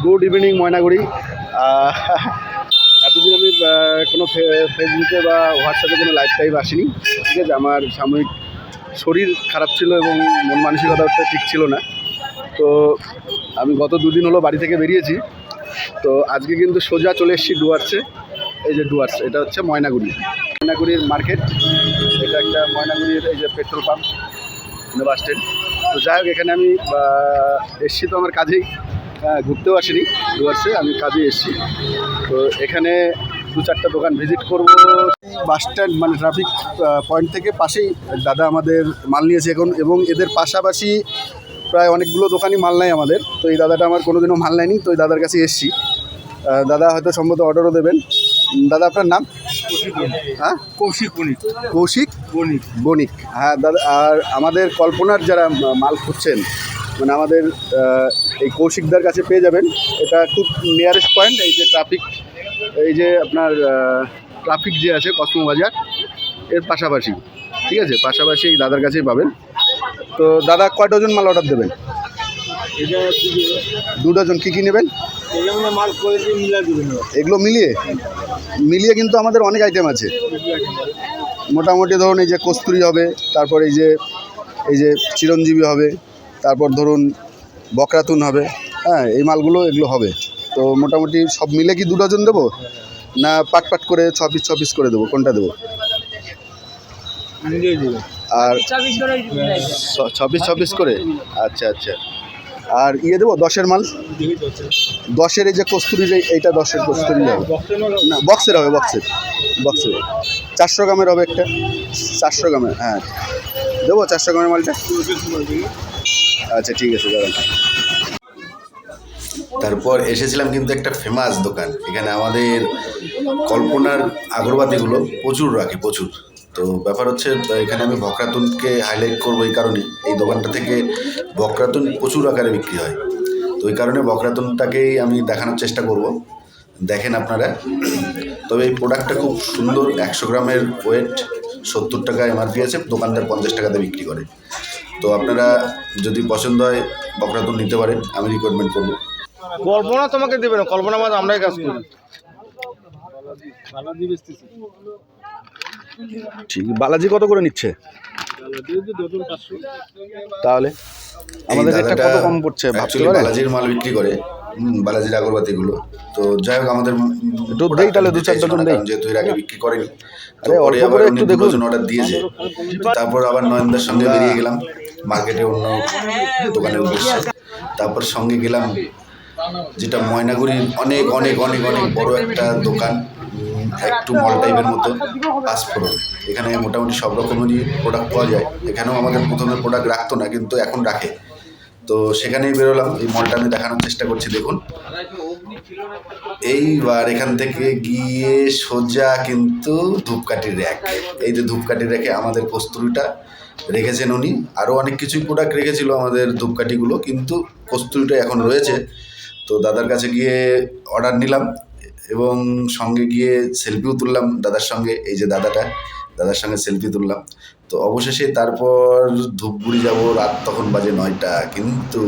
Good evening Maynaguri. এতদিন আমি কোনো ফেসবুকে বা হোয়াটসঅ্যাপে কোনো লাইভ টাইভ আসিনি, ঠিক আছে। আমার সাময়িক শরীর খারাপ ছিল এবং মন মানসিকতাটা ঠিক ছিল না, তো আমি গত দুদিন হলো বাড়ি থেকে বেরিয়েছি। তো আজকে কিন্তু সোজা চলে এসেছি ডুয়ার্সে। এই যে ডুয়ার্স, এটা হচ্ছে ময়নাগুড়ির মার্কেট। এটা একটা ময়নাগুড়ির এই যে পেট্রোল পাম্প, বাস স্ট্যান্ড। তো যাই হোক, এখানে আমি এসছি তো আমার কাজেই, ঘুরতেও আসিনি ডুয়ার্সে, আমি কাজে এসেছি। তো এখানে 2-4টা দোকান ভিজিট করব। বাস স্ট্যান্ড মানে ট্রাফিক পয়েন্ট থেকে পাশেই দাদা আমাদের মাল নিয়েছে এখন, এবং এদের পাশাপাশি প্রায় অনেকগুলো দোকানই মাল নেয় আমাদের। তো এই দাদাটা আমার কোনোদিনও মাল নেয়নি, তো এই দাদার কাছে এসেছি। দাদা হয়তো সম্ভবত অর্ডারও দেবেন। দাদা আপনার নাম? হ্যাঁ, কৌশিক বণিক। হ্যাঁ দাদা, আর আমাদের কল্পনার যারা মাল খুঁজছেন, মানে আমাদের এই কৌশিকদার কাছে পেয়ে যাবেন। এটা খুব নিয়ারেস্ট পয়েন্ট, এই যে ট্রাফিক, এই যে আপনার ট্রাফিক যে আছে কসমো বাজার, এর পাশাপাশি, ঠিক আছে, পাশাপাশি এই দাদার কাছেই পাবেন। তো দাদা কয় ডজন মাল অর্ডার দেবেন? এটা 2 ডজন। কী কী নেবেন? মাল কোয়ালিটি মিলা দিবেন। এগুলো মিলিয়ে কিন্তু আমাদের অনেক আইটেম আছে। মোটামুটি ধরুন এই যে কস্তুরি হবে, তারপর এই যে চিরঞ্জীবী হবে, তারপর ধরুন বকরাতুন হবে। হ্যাঁ, এই মালগুলো এগুলো হবে। তো মোটামুটি সব মিলে কি 2 ডজন দেবো, না পাট করে 6 পিস করে দেবো? কোনটা দেবো? আর 6 পিস করে। আচ্ছা আচ্ছা। আর দেবো 10-এর মাল, 10-এর এই যে কস্তুরি, এইটা 10-এর কস্তুরি হবে না, বক্সের হবে, বক্সের 400 গ্রামের হবে একটা, 400 গ্রামের। হ্যাঁ দেবো 400 গ্রামের মালটা। আচ্ছা ঠিক আছে দাদা। তারপর এসেছিলাম কিন্তু একটা ফেমাস দোকান। এখানে আমাদের কল্পনার আগরবাতিগুলো প্রচুর রাখে, প্রচুর। তো ব্যাপার হচ্ছে, এখানে আমি বকরাতুনকে হাইলাইট করবো এই কারণেই, এই দোকানটা থেকে বকরাতুন প্রচুর আকারে বিক্রি হয়। তো ওই কারণে বকরাতুনটাকেই আমি দেখানোর চেষ্টা করব। দেখেন আপনারা। তবে এই প্রোডাক্টটা খুব সুন্দর। 100 গ্রামের ওয়েট, 70 টাকা এমআরপি আছে, দোকানদার 50 টাকাতে বিক্রি করে। তো আপনারা যদি পছন্দ হয় বকরাতুন নিতে পারেন, আমি রিকমেন্ড করবো। কল্পনা তোমাকে দেবে না, কল্পনা মাঝে আমরাই কাজ করি। ঠিক। বালাজি কত করে নিচ্ছে তাহলে? আমাদের রেটটা কত কম পড়ছে ভাবতে পারেন? বালাজির মাল বিক্রি করে, বালাজির আগরবাতিগুলো। তো যাই হোক, আমাদের একটু দেই তাহলে 2-4 ডজন দেই, যেহেতু এর আগে বিক্রি করেনি। আরে অল্প করে একটু দেখুন। অর্ডার দিয়েছে। তারপর আবার নয়নদার সঙ্গে বেরিয়ে গেলাম মার্কেটে অন্য দোকানের উদ্দেশ্যে। তারপর সঙ্গে গেলাম যেটা ময়নাগুড়ির অনেক অনেক অনেক অনেক বড় একটা দোকান, একটু মল টাইপের মতো, পাঁচফোড়ন। এখানে মোটামুটি সব রকমেরই প্রোডাক্ট পাওয়া যায়। এখানেও আমাদের প্রথমে প্রোডাক্ট রাখতো না, কিন্তু এখন রাখে। তো সেখানেই বেরোলাম। এই মলটা আমি দেখানোর চেষ্টা করছি, দেখুন। এইবার এখান থেকে গিয়ে সোজা কিন্তু ধূপকাঠির র্যাক। এই যে ধূপকাঠির র্যাকে আমাদের কস্তুরিটা রেখেছেন উনি। আরও অনেক কিছুই প্রোডাক্ট রেখেছিল আমাদের ধূপকাঠিগুলো, কিন্তু কস্তুরিটা এখন রয়েছে। তো দাদার কাছে গিয়ে অর্ডার নিলাম এবং সঙ্গে গিয়ে সেলফিও তুললাম দাদার সঙ্গে। এই যে দাদার সঙ্গে সেলফি তুললাম। তো অবশেষে তারপর ধূপগুড়ি যাব। রাত তখন বাজে 9টা। কিন্তু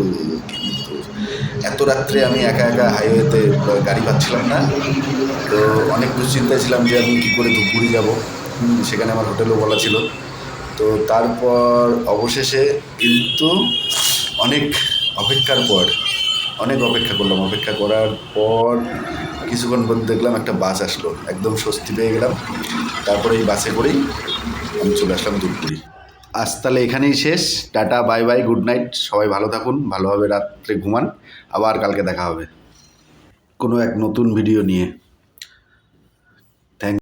এত রাত্রে আমি একা একা হাইওয়েতে গাড়ি পাচ্ছিলাম না। তো অনেক দুশ্চিন্তায় ছিলাম যে আমি কী করে ধূপগুড়ি যাব। সেখানে আমার হোটেলও বলা ছিল। তো তারপর অবশেষে কিন্তু অনেক অপেক্ষা করলাম। অপেক্ষা করার পর কিছুক্ষণ পর দেখলাম একটা বাস আসলো। একদম স্বস্তি পেয়ে গেলাম। তারপরে এই বাসে করেই আমি চলে আসলাম ধূপগুড়ি। আজ তাহলে এখানেই শেষ। Tata, bye bye, good night. সবাই ভালো থাকুন, ভালোভাবে রাত্রে ঘুমান। আবার কালকে দেখা হবে কোনো এক নতুন ভিডিও নিয়ে।